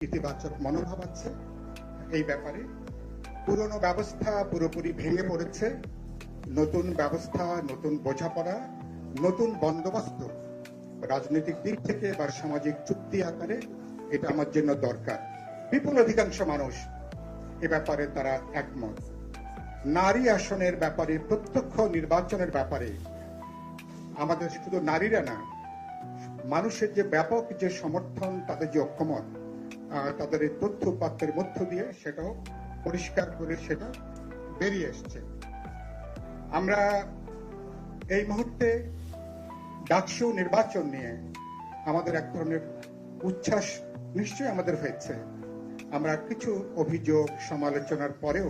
ইতিবাচক মনোভাব আছে এই ব্যাপারে। পুরনো ব্যবস্থা পুরোপুরি ভেঙে পড়েছে, নতুন ব্যবস্থা, নতুন বোঝাপড়া, নতুন বন্দোবস্ত রাজনৈতিক দিক থেকে বা সামাজিক চুক্তি আকারে এটা আমার জন্য দরকার। বিপুল অধিকাংশ মানুষ এ ব্যাপারে তারা একমত। নারী আসনের ব্যাপারে, প্রত্যক্ষ নির্বাচনের ব্যাপারে আমাদের শুধু নারীরা না, মানুষের যে ব্যাপক যে সমর্থন, তাদের যে ঐক্যমত, তাদের এই তথ্য উপাত্তের মধ্য দিয়ে সেটাও পরিষ্কার করে সেটা বেরিয়ে এসছে। আমরা এই মুহূর্তে ডাকসু নির্বাচন নিয়ে আমাদের এক ধরনের উচ্ছ্বাস নিশ্চয়ই আমাদের হয়েছে। আমরা কিছু অভিযোগ সমালোচনার পরেও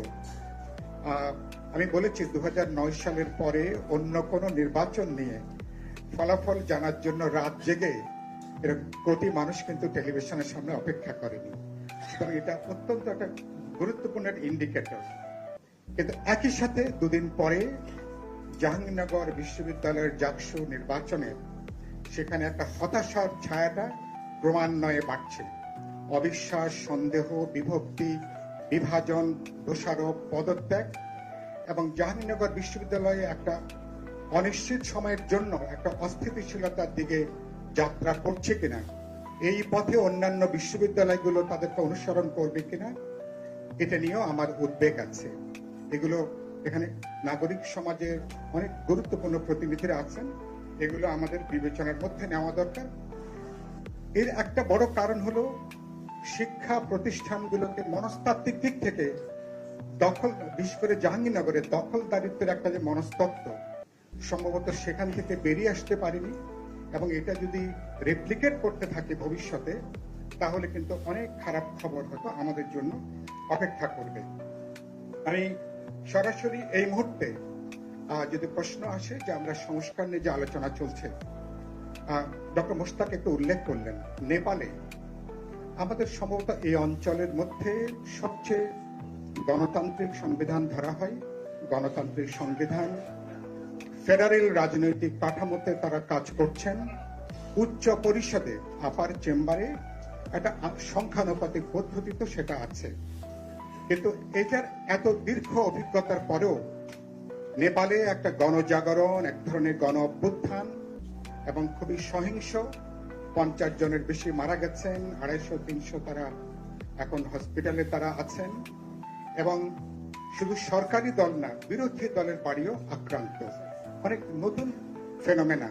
আমি বলেছি 2009 সালের পরে অন্য কোনো নির্বাচন নিয়ে ফলাফল জানার জন্য রাত জেগে এরকম কোটি মানুষ কিন্তু টেলিভিশনের সামনে অপেক্ষা করেনি। সুতরাং এটা অত্যন্ত একটা গুরুত্বপূর্ণ ইন্ডিকেটর। কিন্তু একই সাথে দুদিন পরে জাহাঙ্গীরনগর বিশ্ববিদ্যালয়ের ডাকসু নির্বাচনে সেখানে একটা হতাশার ছায়াটা ক্রমান্বয়ে বাড়ছে। অবিশ্বাস, সন্দেহ, বিভক্তি, বিভাজন, দোষারোপ, পদত্যাগ এবং জাহাঙ্গীরনগর বিশ্ববিদ্যালয়ে একটা অনিশ্চিত সময়ের জন্য একটা অস্থিতিশীলতার দিকে যাত্রা করছে কিনা, এই পথে অন্যান্য বিশ্ববিদ্যালয়গুলো তাদেরকে অনুসরণ করবে কিনা, এটা নিয়েও আমার উদ্বেগ আছে। এগুলো এখানে নাগরিক সমাজের অনেক গুরুত্বপূর্ণ প্রতিনিধিরা আছেন, এগুলো আমাদের বিবেচনার মধ্যে নেওয়া দরকার। এর একটা বড় কারণ হলো শিক্ষা প্রতিষ্ঠানগুলোকে মনস্তাত্ত্বিক দিক থেকে দখল, বিশেষ করে জাহাঙ্গীরনগরে দখলদারিত্বের একটা যে মনস্তত্ত্ব, সম্ভবত সেখান থেকে বেরিয়ে আসতে পারেনি এবং এটা যদি রেপ্লিকেট করতে থাকে ভবিষ্যতে, তাহলে কিন্তু অনেক খারাপ খবর হয়তো আমাদের জন্য অপেক্ষা করবে। আমি সরাসরি এই মুহূর্তে যদি প্রশ্ন আসে যে আমরা সংস্কার নিয়ে যে আলোচনা চলছে, ডক্টর মোশতাক একটু উল্লেখ করলেন, নেপালে আমাদের সম্ভবত এই অঞ্চলের মধ্যে সবচেয়ে গণতান্ত্রিক সংবিধান ধরা হয়। গণতান্ত্রিক সংবিধান, ফেডারেল রাজনৈতিক কাঠামোতে তারা কাজ করছেন। উচ্চ পরিষদে, আপার চেম্বারে একটা সংখ্যানুপাতিক পদ্ধতি তো সেটা আছে, কিন্তু এটার এত দীর্ঘ অভিজ্ঞতার পরেও নেপালে একটা গণজাগরণ, এক ধরনের গণ অভ্যুত্থান এবং খুবই সহিংস, 50 জনের বেশি মারা গেছেন, 250-300 তারা এখন হসপিটালে তারা আছেন এবং শুধু সরকারি দল না, বিরোধী দলের বাড়িও আক্রান্ত। অনেক নতুন ফেনোমেনা।